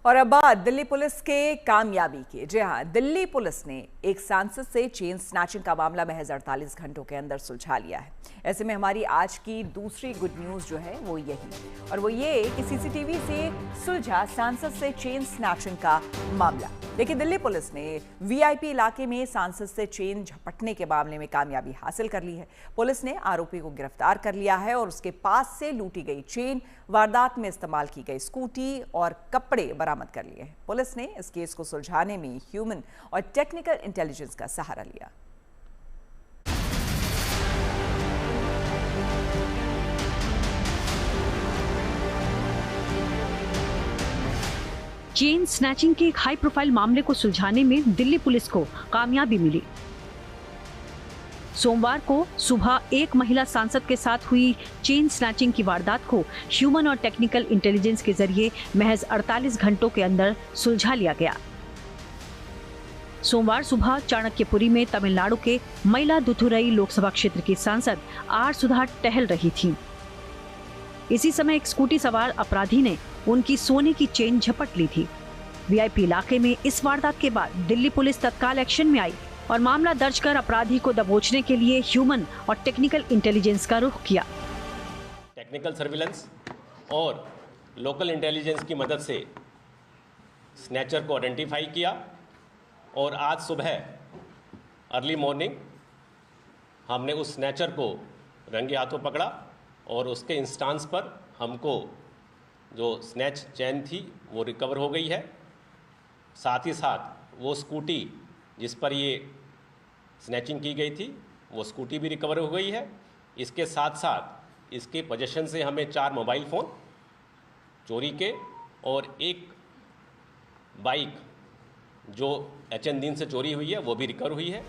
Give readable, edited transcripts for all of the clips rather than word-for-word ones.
और अब बात दिल्ली पुलिस के कामयाबी की। जी हाँ, दिल्ली पुलिस ने एक सांसद से चेन स्नैचिंग का मामला महज 48 घंटों के अंदर सुलझा लिया है। ऐसे में हमारी आज की दूसरी गुड न्यूज जो है वो यही, और वो ये कि सीसीटीवी से सुलझा सांसद से चेन स्नैचिंग का मामला। देखिए, दिल्ली पुलिस ने वीआईपी इलाके में सांसद से चेन झपटने के मामले में कामयाबी हासिल कर ली है। पुलिस ने आरोपी को गिरफ्तार कर लिया है और उसके पास से लूटी गई चेन, वारदात में इस्तेमाल की गई स्कूटी और कपड़े बरामद कर लिए हैं। पुलिस ने इस केस को सुलझाने में ह्यूमन और टेक्निकल इंटेलिजेंस का सहारा लिया। चेन स्नैचिंग के एक हाई प्रोफाइल मामले को सुलझाने में दिल्ली पुलिस को कामयाबी मिली। सोमवार को सुबह एक महिला सांसद के साथ हुई चेन स्नैचिंग की वारदात को ह्यूमन और टेक्निकल इंटेलिजेंस के जरिए महज 48 घंटों के अंदर सुलझा लिया गया। सोमवार सुबह चाणक्यपुरी में तमिलनाडु के मयिलादुथुरई लोकसभा क्षेत्र की सांसद आर सुधा टहल रही थीं। इसी समय एक स्कूटी सवार अपराधी ने उनकी सोने की चेन झपट ली थी। वीआईपी इलाके में इस वारदात के बाद दिल्ली पुलिस तत्काल एक्शन में आई और मामला दर्ज कर अपराधी को दबोचने के लिए ह्यूमन और टेक्निकल इंटेलिजेंस का रुख किया। टेक्निकल सर्विलेंस और लोकल इंटेलिजेंस की मदद से स्नैचर को आइडेंटिफाई किया और आज सुबह अर्ली मॉर्निंग हमने उस स्नैचर को रंगे हाथों पकड़ा और उसके इंस्टांस पर हमको जो स्नैच चेन थी वो रिकवर हो गई है। साथ ही साथ वो स्कूटी जिस पर ये स्नैचिंग की गई थी वो स्कूटी भी रिकवर हो गई है। इसके साथ साथ इसके पोजीशन से हमें 4 मोबाइल फ़ोन चोरी के और एक बाइक जो HN3 से चोरी हुई है वो भी रिकवर हुई है।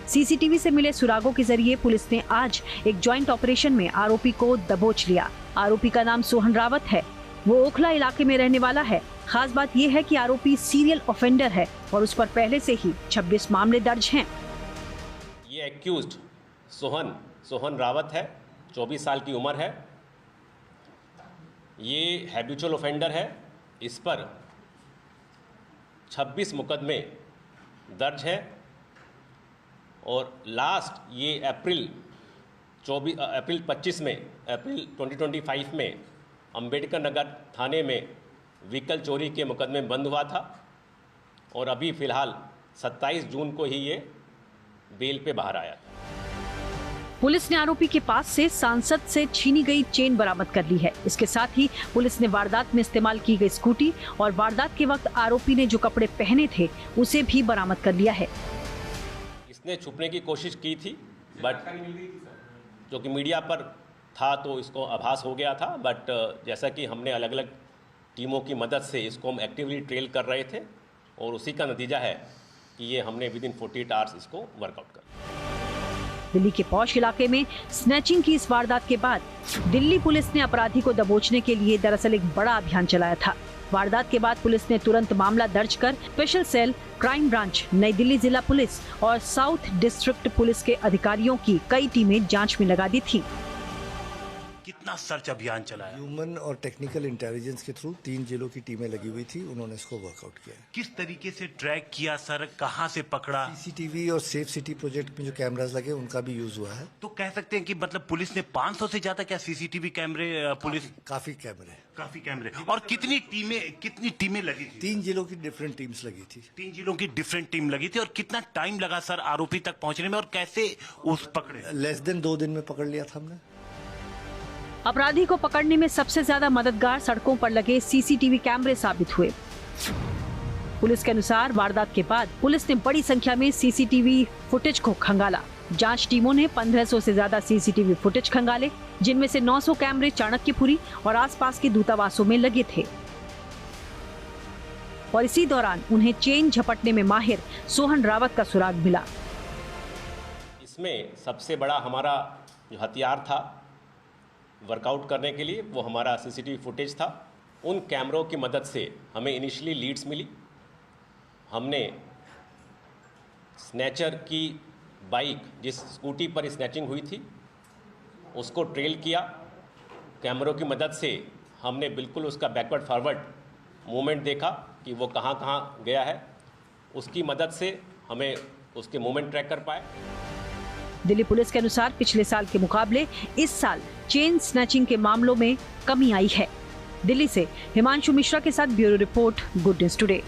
सीसीटीवी से मिले सुरागों के जरिए पुलिस ने आज एक ज्वाइंट ऑपरेशन में आरोपी को दबोच लिया। आरोपी का नाम सोहन रावत है। वो ओखला इलाके में रहने वाला है। खास बात यह है कि आरोपी सीरियल ऑफेंडर है और उस पर पहले से ही 26 मामले दर्ज हैं। ये एक्यूज्ड सोहन रावत है, 24 साल की उम्र है। ये हैबिचुअल ऑफेंडर है। इस पर 26 मुकदमे दर्ज हैं और लास्ट ये अप्रैल 2025 में अंबेडकर नगर थाने में व्हीकल चोरी के मुकदमे में बंद हुआ था और अभी फिलहाल 27 जून को ही ये बेल पे बाहर आया। पुलिस ने आरोपी के पास से सांसद से छीनी गई चेन बरामद कर ली है। इसके साथ ही पुलिस ने वारदात में इस्तेमाल की गई स्कूटी और वारदात के वक्त आरोपी ने जो कपड़े पहने थे उसे भी बरामद कर लिया है। इसने छुपने की कोशिश की थी बट जो कि मीडिया पर था तो इसको आभास हो गया था, बट जैसा कि हमने अलग अलग टीमों की मदद से इसको हम एक्टिवली ट्रेल कर रहे थे और उसी का नतीजा है कि ये हमने विदिन 48 आवर्स इसको वर्कआउट कर। दिल्ली के पौष इलाके में स्नैचिंग की इस वारदात के बाद दिल्ली पुलिस ने अपराधी को दबोचने के लिए दरअसल एक बड़ा अभियान चलाया था। वारदात के बाद पुलिस ने तुरंत मामला दर्ज कर स्पेशल सेल, क्राइम ब्रांच, नई दिल्ली जिला पुलिस और साउथ डिस्ट्रिक्ट पुलिस के अधिकारियों की कई टीमें जांच में लगा दी थी। कितना सर्च अभियान चलाया? ह्यूमन और टेक्निकल इंटेलिजेंस के थ्रू 3 जिलों की टीमें लगी हुई थी, उन्होंने इसको वर्कआउट किया। किस तरीके से ट्रैक किया सर, कहां से पकड़ा? सीसीटीवी और सेफ सिटी प्रोजेक्ट में जो कैमरास लगे उनका भी यूज हुआ है। तो कह सकते हैं कि मतलब पुलिस ने 500 से ज्यादा क्या सीसीटीवी कैमरे पुलिस काफी कैमरे और कितनी टीमें लगी थी? 3 जिलों की डिफरेंट टीम्स लगी थी। 3 जिलों की डिफरेंट टीम लगी थी। और कितना टाइम लगा सर आरोपी तक पहुंचने में और कैसे उस पकड़े? लेस देन 2 दिन में पकड़ लिया था हमने। अपराधी को पकड़ने में सबसे ज्यादा मददगार सड़कों पर लगे सीसीटीवी कैमरे साबित हुए। पुलिस के अनुसार वारदात के बाद पुलिस ने बड़ी संख्या में सीसीटीवी फुटेज को खंगाला। जांच टीमों ने 1500 से ज्यादा सीसीटीवी फुटेज खंगाले, जिनमें से 900 कैमरे चाणक्यपुरी और आसपास के दूतावासों में लगे थे। और इसी दौरान उन्हें चेन झपटने में माहिर सोहन रावत का सुराग मिला। इसमें सबसे बड़ा हमारा जो हथियार था वर्कआउट करने के लिए वो हमारा सीसीटीवी फुटेज था। उन कैमरों की मदद से हमें इनिशियली लीड्स मिली। हमने स्नैचर की बाइक जिस स्कूटी पर स्नैचिंग हुई थी उसको ट्रेल किया। कैमरों की मदद से हमने बिल्कुल उसका बैकवर्ड फॉरवर्ड मूवमेंट देखा कि वो कहाँ कहाँ गया है, उसकी मदद से हमें उसके मूवमेंट ट्रैक कर पाए। दिल्ली पुलिस के अनुसार पिछले साल के मुकाबले इस साल चेन स्नैचिंग के मामलों में कमी आई है। दिल्ली से हिमांशु मिश्रा के साथ bureau report, good news today.